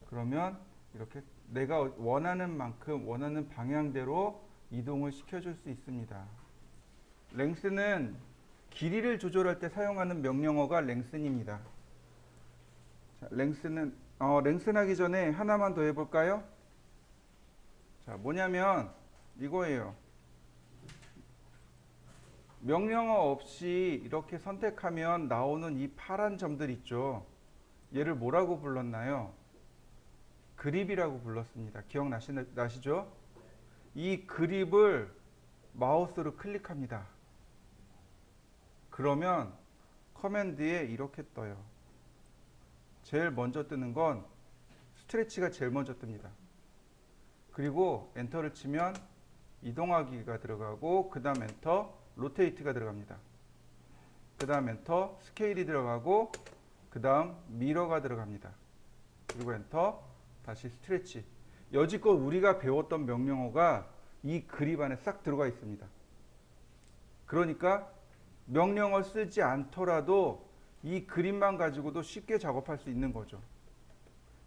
그러면 이렇게 내가 원하는 만큼 원하는 방향대로 이동을 시켜줄 수 있습니다. 랭스는 길이를 조절할 때 사용하는 명령어가 랭슨입니다. 자, 랭슨은 랭슨하기 전에 하나만 더 해볼까요? 자, 뭐냐면 이거예요. 명령어 없이 이렇게 선택하면 나오는 이 파란 점들 있죠. 얘를 뭐라고 불렀나요? 그립이라고 불렀습니다. 기억나시죠? 이 그립을 마우스로 클릭합니다. 그러면 커맨드에 이렇게 떠요. 제일 먼저 뜨는 건 스트레치가 제일 먼저 뜹니다. 그리고 엔터를 치면 이동하기가 들어가고 그 다음 엔터, 로테이트가 들어갑니다. 그 다음 엔터, 스케일이 들어가고 그 다음 미러가 들어갑니다. 그리고 엔터, 다시 스트레치. 여지껏 우리가 배웠던 명령어가 이 그립 안에 싹 들어가 있습니다. 그러니까 명령어 쓰지 않더라도 이 그립만 가지고도 쉽게 작업할 수 있는 거죠.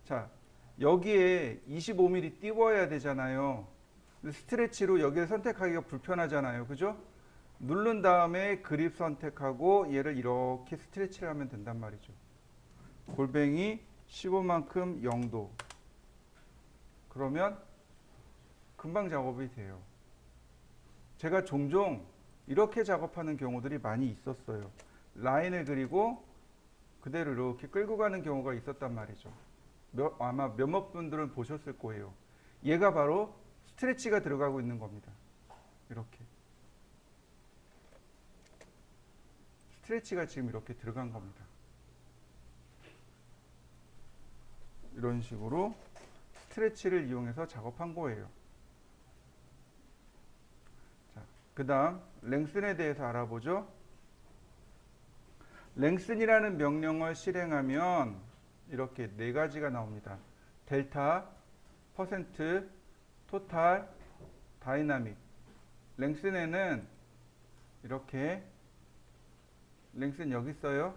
자, 여기에 25mm 띄워야 되잖아요. 스트레치로 여기를 선택하기가 불편하잖아요. 그죠? 누른 다음에 그립 선택하고 얘를 이렇게 스트레치를 하면 된단 말이죠. 골뱅이 15만큼 0도. 그러면 금방 작업이 돼요. 제가 종종 이렇게 작업하는 경우들이 많이 있었어요. 라인을 그리고 그대로 이렇게 끌고 가는 경우가 있었단 말이죠. 아마 몇몇 분들은 보셨을 거예요. 얘가 바로 스트레치가 들어가고 있는 겁니다. 이렇게. 스트레치가 지금 이렇게 들어간 겁니다. 이런 식으로 스트레치를 이용해서 작업한 거예요. 자, 그 다음 랭슨에 대해서 알아보죠. 랭슨이라는 명령을 실행하면 이렇게 네 가지가 나옵니다. 델타, 퍼센트, 토탈, 다이나믹. 랭슨에는 이렇게 랭슨 여기 있어요.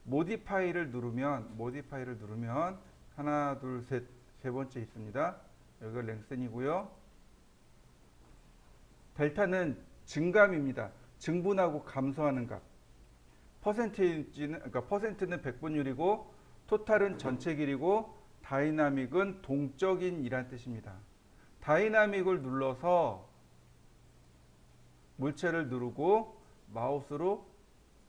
모디파이를 누르면 하나, 둘, 셋, 세 번째 있습니다. 여기가 랭슨이고요. 델타는 증감입니다. 증분하고 감소하는 값. 퍼센트는 백분율이고 토탈은 전체 길이고 다이나믹은 동적인 이란 뜻입니다. 다이나믹을 눌러서 물체를 누르고 마우스로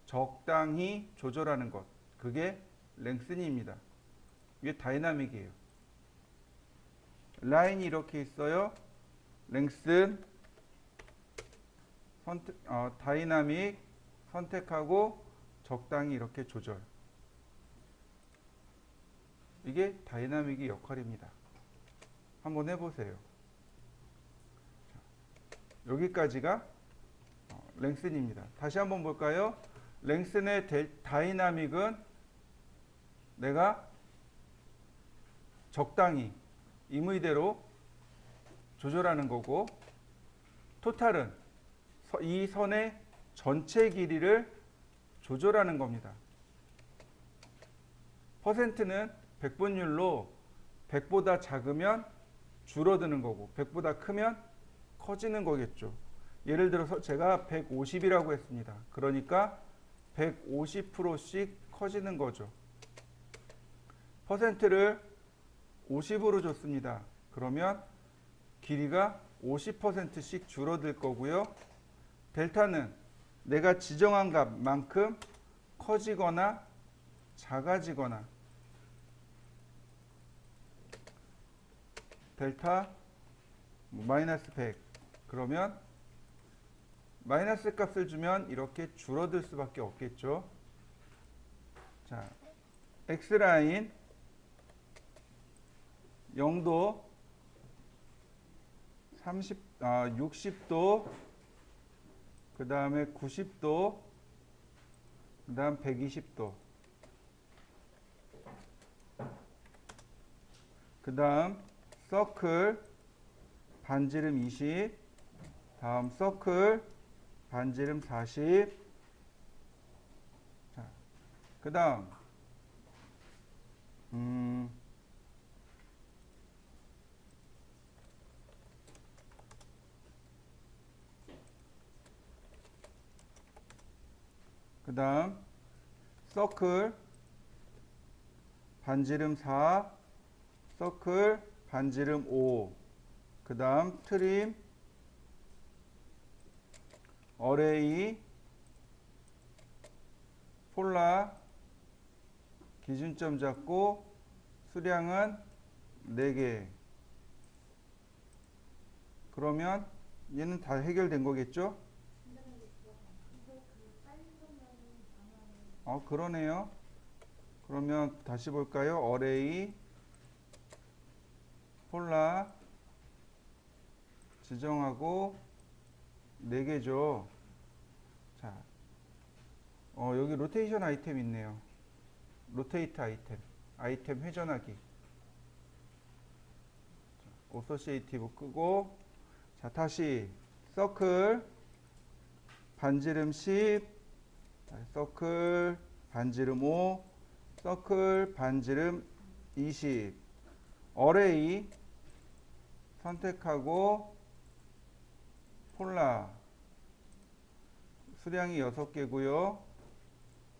적당히 조절하는 것. 그게 랭슨입니다. 이게 다이나믹이에요. 라인이 이렇게 있어요. 랭슨, 다이나믹 선택하고 적당히 이렇게 조절. 이게 다이나믹의 역할입니다. 한번 해보세요. 여기까지가 랭슨입니다. 다시 한번 볼까요? 랭슨의 다이나믹은 내가 적당히 임의대로 조절하는 거고, 토탈은 이 선의 전체 길이를 조절하는 겁니다. 퍼센트는 백분율로 100보다 작으면 줄어드는 거고 100보다 크면 커지는 거겠죠. 예를 들어서 제가 150이라고 했습니다. 그러니까 150%씩 커지는 거죠. 퍼센트를 50으로 줬습니다. 그러면 길이가 50%씩 줄어들 거고요. 델타는 내가 지정한 값만큼 커지거나 작아지거나, 델타 마이너스 100 그러면 마이너스 값을 주면 이렇게 줄어들 수밖에 없겠죠. 자, X라인 0도 60도, 그 다음에 90도, 그 다음 120도, 그 다음 서클 반지름 20, 다음 서클 반지름 40, 자, 그 다음 그 다음 서클 반지름 4, 서클 반지름 5, 그 다음 트림, 어레이, 폴라, 기준점 잡고 수량은 4개. 그러면 얘는 다 해결된 거겠죠? 그러네요. 그러면 다시 볼까요? 어레이, 폴라 지정하고 4개죠. 자, 여기 로테이션 아이템 있네요. 로테이트 아이템 회전하기. 오소시에이티브 끄고, 자 다시 서클 반지름 10, 서클 반지름 5, 서클 반지름 20, 어레이 선택하고 폴라 수량이 6개고요.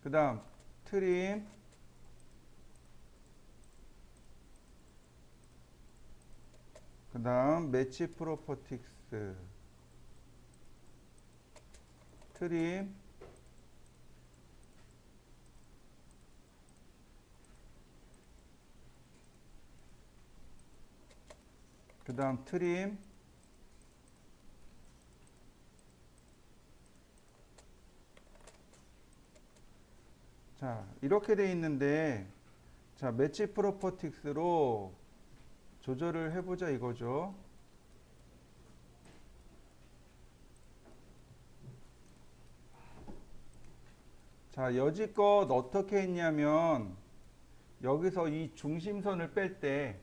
그 다음 트림, 그 다음 매치 프로퍼틱스 트림, 그 다음 트림, 자 이렇게 돼 있는데, 자 매치 프로퍼틱스로 조절을 해보자 이거죠. 자 여지껏 어떻게 했냐면, 여기서 이 중심선을 뺄 때,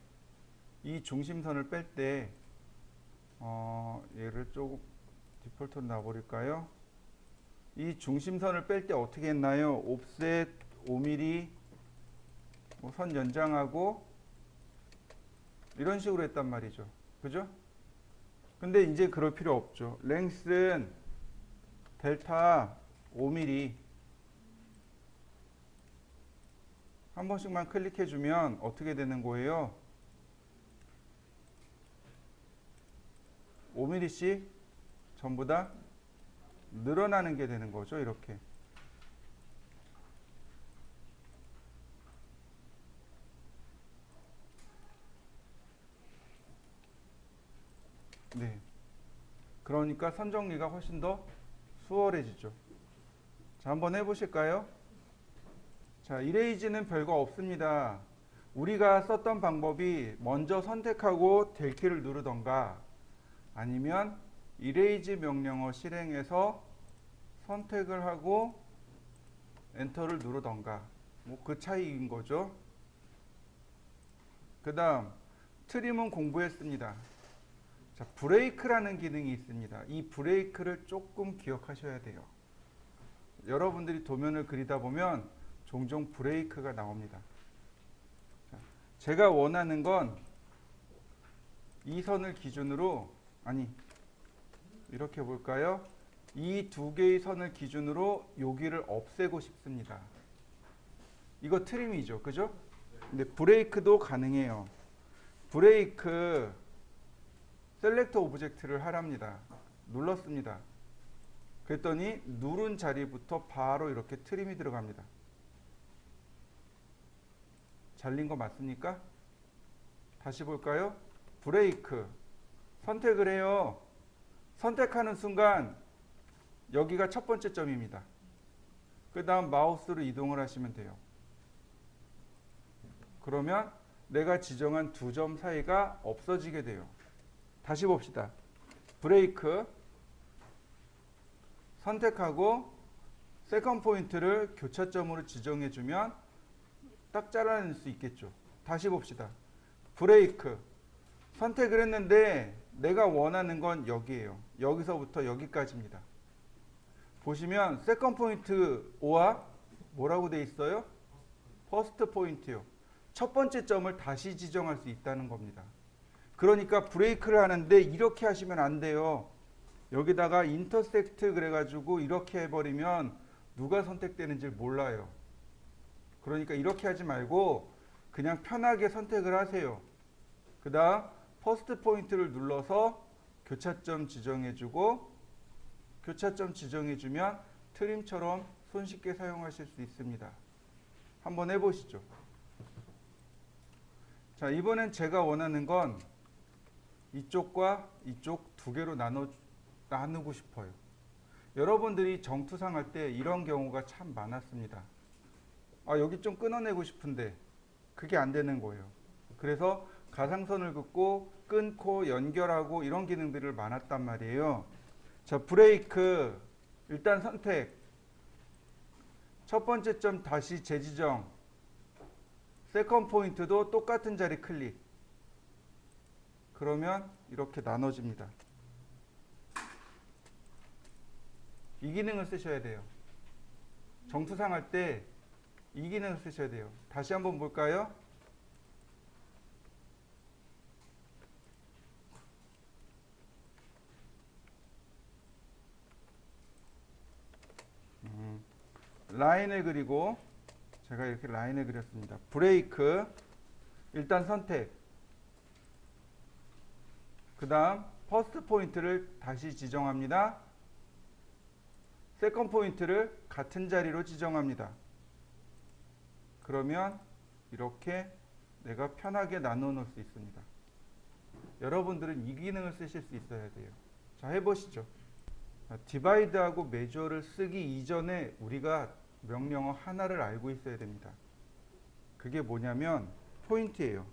얘를 조금 디폴트로 놔버릴까요? 이 중심선을 뺄 때 어떻게 했나요? 옵셋 5mm, 선 연장하고 이런 식으로 했단 말이죠. 그죠? 근데 이제 그럴 필요 없죠. 랭스는 델타 5mm 한 번씩만 클릭해 주면 어떻게 되는 거예요? 5mm씩 전부 다 늘어나는 게 되는 거죠. 이렇게. 네. 그러니까 선 정리가 훨씬 더 수월해지죠. 자, 한번 해보실까요? 자, 이레이즈는 별거 없습니다. 우리가 썼던 방법이 먼저 선택하고 델키를 누르던가, 아니면 이레이즈 명령어 실행해서 선택을 하고 엔터를 누르던가, 뭐 그 차이인 거죠. 그 다음 트림은 공부했습니다. 자, 브레이크라는 기능이 있습니다. 이 브레이크를 조금 기억하셔야 돼요. 여러분들이 도면을 그리다 보면 종종 브레이크가 나옵니다. 자, 제가 원하는 건 이 선을 기준으로, 아니 이렇게 볼까요? 이 두 개의 선을 기준으로 여기를 없애고 싶습니다. 이거 트림이죠, 그죠? 근데 브레이크도 가능해요. 브레이크 셀렉트 오브젝트를 하랍니다. 눌렀습니다. 그랬더니 누른 자리부터 바로 이렇게 트림이 들어갑니다. 잘린 거 맞습니까? 다시 볼까요? 브레이크 선택을 해요. 선택하는 순간 여기가 첫 번째 점입니다. 그 다음 마우스로 이동을 하시면 돼요. 그러면 내가 지정한 두 점 사이가 없어지게 돼요. 다시 봅시다. 브레이크 선택하고 세컨 포인트를 교차점으로 지정해 주면 딱 잘라낼 수 있겠죠. 다시 봅시다. 브레이크 선택을 했는데 내가 원하는 건 여기예요. 여기서부터 여기까지입니다. 보시면 세컨 포인트 5와 뭐라고 돼 있어요? 퍼스트 포인트요. 첫 번째 점을 다시 지정할 수 있다는 겁니다. 그러니까 브레이크를 하는데 이렇게 하시면 안 돼요. 여기다가 인터섹트 그래가지고 이렇게 해버리면 누가 선택되는지 몰라요. 그러니까 이렇게 하지 말고 그냥 편하게 선택을 하세요. 그 다음 퍼스트 포인트를 눌러서 교차점 지정해주고, 교차점 지정해주면 트림처럼 손쉽게 사용하실 수 있습니다. 한번 해보시죠. 자, 이번엔 제가 원하는 건 이쪽과 이쪽 두 개로 나누고 싶어요. 여러분들이 정투상 할 때 이런 경우가 참 많았습니다. 아, 여기 좀 끊어내고 싶은데 그게 안 되는 거예요. 그래서 가상선을 긋고 끊고 연결하고 이런 기능들을 많았단 말이에요. 자, 브레이크 일단 선택. 첫 번째 점 다시 재지정. 세컨 포인트도 똑같은 자리 클릭. 그러면 이렇게 나눠집니다. 이 기능을 쓰셔야 돼요. 정수상 할 때 이 기능을 쓰셔야 돼요. 다시 한번 볼까요? 라인을 그리고 제가 이렇게 라인을 그렸습니다. 브레이크 일단 선택. 그 다음 퍼스트 포인트를 다시 지정합니다. 세컨 포인트를 같은 자리로 지정합니다. 그러면 이렇게 내가 편하게 나눠 놓을 수 있습니다. 여러분들은 이 기능을 쓰실 수 있어야 돼요. 자, 해보시죠. 디바이드하고 메저를 쓰기 이전에 우리가 명령어 하나를 알고 있어야 됩니다. 그게 뭐냐면 포인트예요.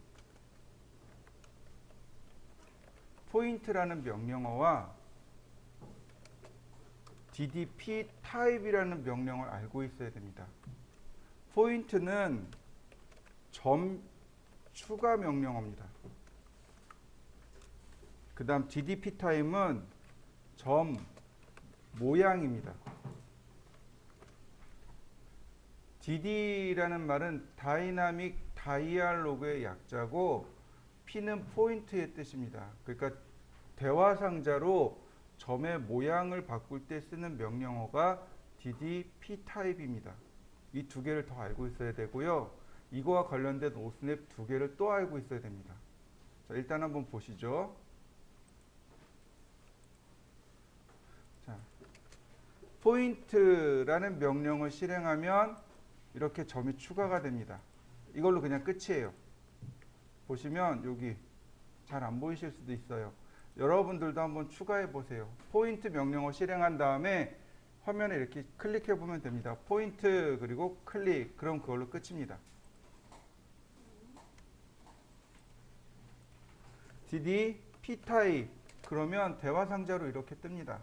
포인트라는 명령어와 DDP 타입이라는 명령어를 알고 있어야 됩니다. 포인트는 점 추가 명령어입니다. 그 다음 DDP 타입은 점 모양입니다. DD라는 말은 다이나믹 다이알로그의 약자고 P는 포인트의 뜻입니다. 그러니까 대화 상자로 점의 모양을 바꿀 때 쓰는 명령어가 DDP 타입입니다. 이 두 개를 더 알고 있어야 되고요. 이거와 관련된 오스냅 두 개를 또 알고 있어야 됩니다. 자, 일단 한번 보시죠. 자, 포인트라는 명령을 실행하면 이렇게 점이 추가가 됩니다. 이걸로 그냥 끝이에요. 보시면 여기 잘 안 보이실 수도 있어요. 여러분들도 한번 추가해 보세요. 포인트 명령어 실행한 다음에 화면에 이렇게 클릭해 보면 됩니다. 포인트 그리고 클릭. 그럼 그걸로 끝입니다. DD P타입. 그러면 대화 상자로 이렇게 뜹니다.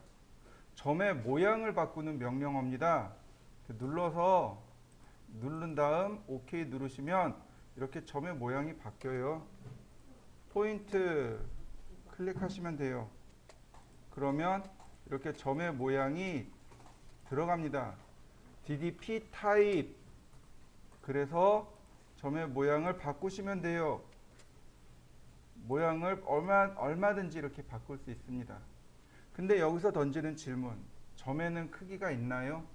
점의 모양을 바꾸는 명령어입니다. 눌러서 누른 다음 OK 누르시면 이렇게 점의 모양이 바뀌어요. 포인트 클릭하시면 돼요. 그러면 이렇게 점의 모양이 들어갑니다. DDP 타입. 그래서 점의 모양을 바꾸시면 돼요. 모양을 얼마든지 이렇게 바꿀 수 있습니다. 근데 여기서 던지는 질문. 점에는 크기가 있나요?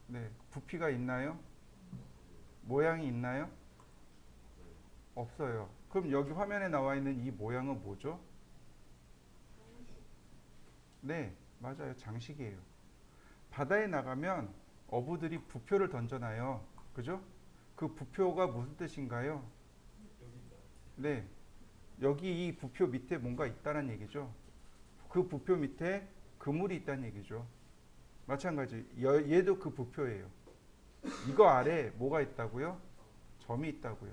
네, 부피가 있나요? 모양이 있나요? 없어요. 그럼 여기 화면에 나와 있는 이 모양은 뭐죠? 네, 맞아요. 장식이에요. 바다에 나가면 어부들이 부표를 던져놔요. 그죠? 그 부표가 무슨 뜻인가요? 네, 여기 이 부표 밑에 뭔가 있다는 얘기죠. 그 부표 밑에 그물이 있다는 얘기죠. 마찬가지. 얘도 그 부표예요. 이거 아래 뭐가 있다고요? 점이 있다고요.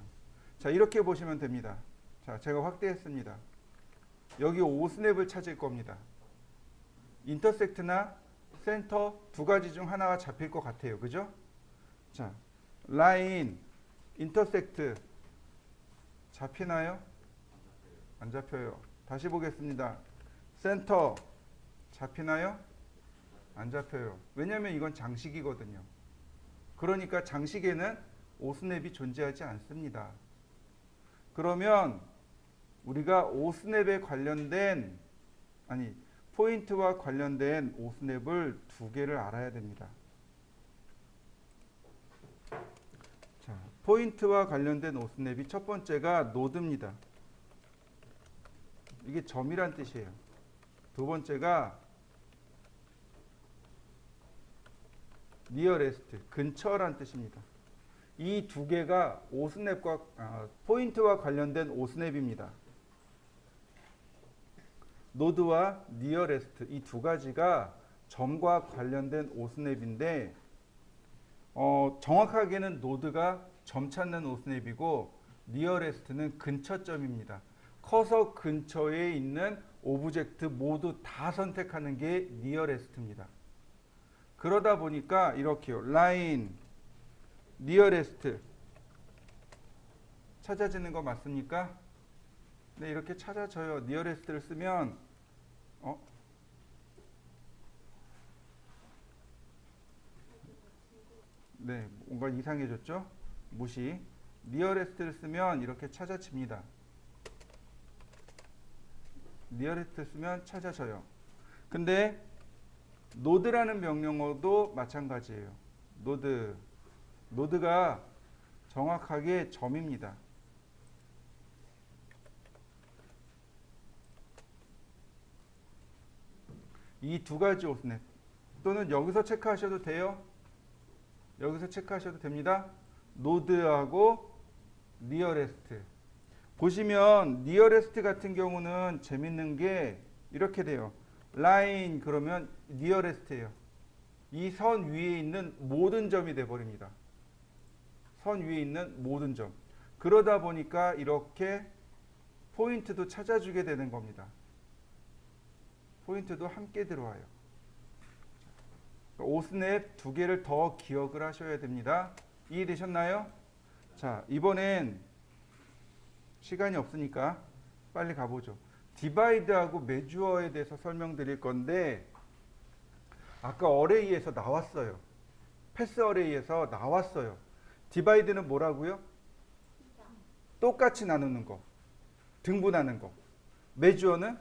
자, 이렇게 보시면 됩니다. 자, 제가 확대했습니다. 여기 오스냅을 찾을 겁니다. 인터섹트나 센터 두 가지 중 하나가 잡힐 것 같아요. 그죠? 자, 라인, 인터섹트 잡히나요? 안 잡혀요. 다시 보겠습니다. 센터 잡히나요? 안 잡혀요. 왜냐하면 이건 장식이거든요. 그러니까 장식에는 오스냅이 존재하지 않습니다. 그러면 우리가 오스냅에 관련된 포인트와 관련된 오스냅을 두 개를 알아야 됩니다. 자, 포인트와 관련된 오스냅이 첫 번째가 노드입니다. 이게 점이란 뜻이에요. 두 번째가 니어레스트, 근처란 뜻입니다. 이 두 개가 오스냅과 포인트와 관련된 오스냅입니다. 노드와 니어레스트 이 두 가지가 점과 관련된 오스냅인데 정확하게는 노드가 점 찾는 오스냅이고 니어레스트는 근처점입니다. 커서 근처에 있는 오브젝트 모두 다 선택하는 게 니어레스트입니다. 그러다 보니까 이렇게요. 라인 니어레스트 찾아지는 거 맞습니까? 네, 이렇게 찾아져요. 니어레스트를 쓰면 네, 뭔가 이상해졌죠? 무시. 니어레스트를 쓰면 이렇게 찾아집니다. 니어레스트 쓰면 찾아져요. 근데 노드라는 명령어도 마찬가지예요. 노드가 정확하게 점입니다. 이 두 가지 오스넷 또는 여기서 체크하셔도 돼요. 여기서 체크하셔도 됩니다. 노드하고 니어레스트. 보시면 니어레스트 같은 경우는 재밌는 게 이렇게 돼요. 라인 그러면 니어레스트예요. 이 선 위에 있는 모든 점이 돼 버립니다. 선 위에 있는 모든 점. 그러다 보니까 이렇게 포인트도 찾아주게 되는 겁니다. 포인트도 함께 들어와요. 오스냅 두 개를 더 기억을 하셔야 됩니다. 이해되셨나요? 자, 이번엔 시간이 없으니까 빨리 가보죠. 디바이드하고 메주어에 대해서 설명드릴 건데 아까 어레이에서 나왔어요. 패스 어레이에서 나왔어요. 디바이드는 뭐라고요? 똑같이 나누는 거. 등분하는 거. 메주어는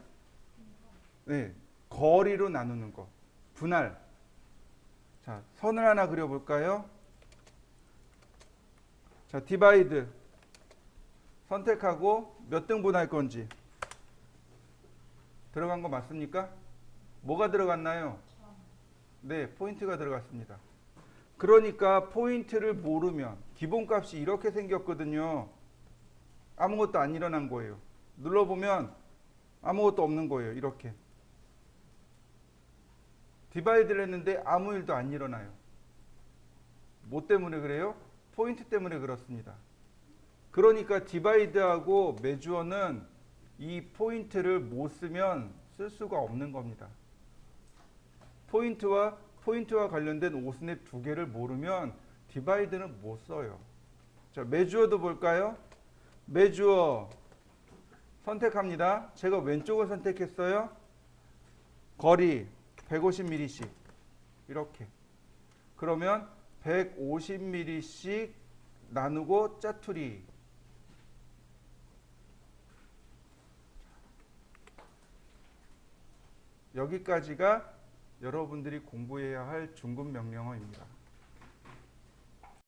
네, 거리로 나누는 거. 분할. 자, 선을 하나 그려볼까요? 자, 디바이드 선택하고 몇 등분할 건지 들어간 거 맞습니까? 뭐가 들어갔나요? 네, 포인트가 들어갔습니다. 그러니까 포인트를 모르면 기본값이 이렇게 생겼거든요. 아무것도 안 일어난 거예요. 눌러보면 아무것도 없는 거예요. 이렇게. 디바이드를 했는데 아무 일도 안 일어나요. 뭐 때문에 그래요? 포인트 때문에 그렇습니다. 그러니까 디바이드하고 메주어는 이 포인트를 못 쓰면 쓸 수가 없는 겁니다. 포인트와 관련된 오스냅 두 개를 모르면 디바이드는 못 써요. 자, 메주어도 볼까요? 메주어 선택합니다. 제가 왼쪽을 선택했어요. 거리 150mm씩 이렇게. 그러면 150mm씩 나누고 짜투리. 여기까지가 여러분들이 공부해야 할 중급 명령어입니다.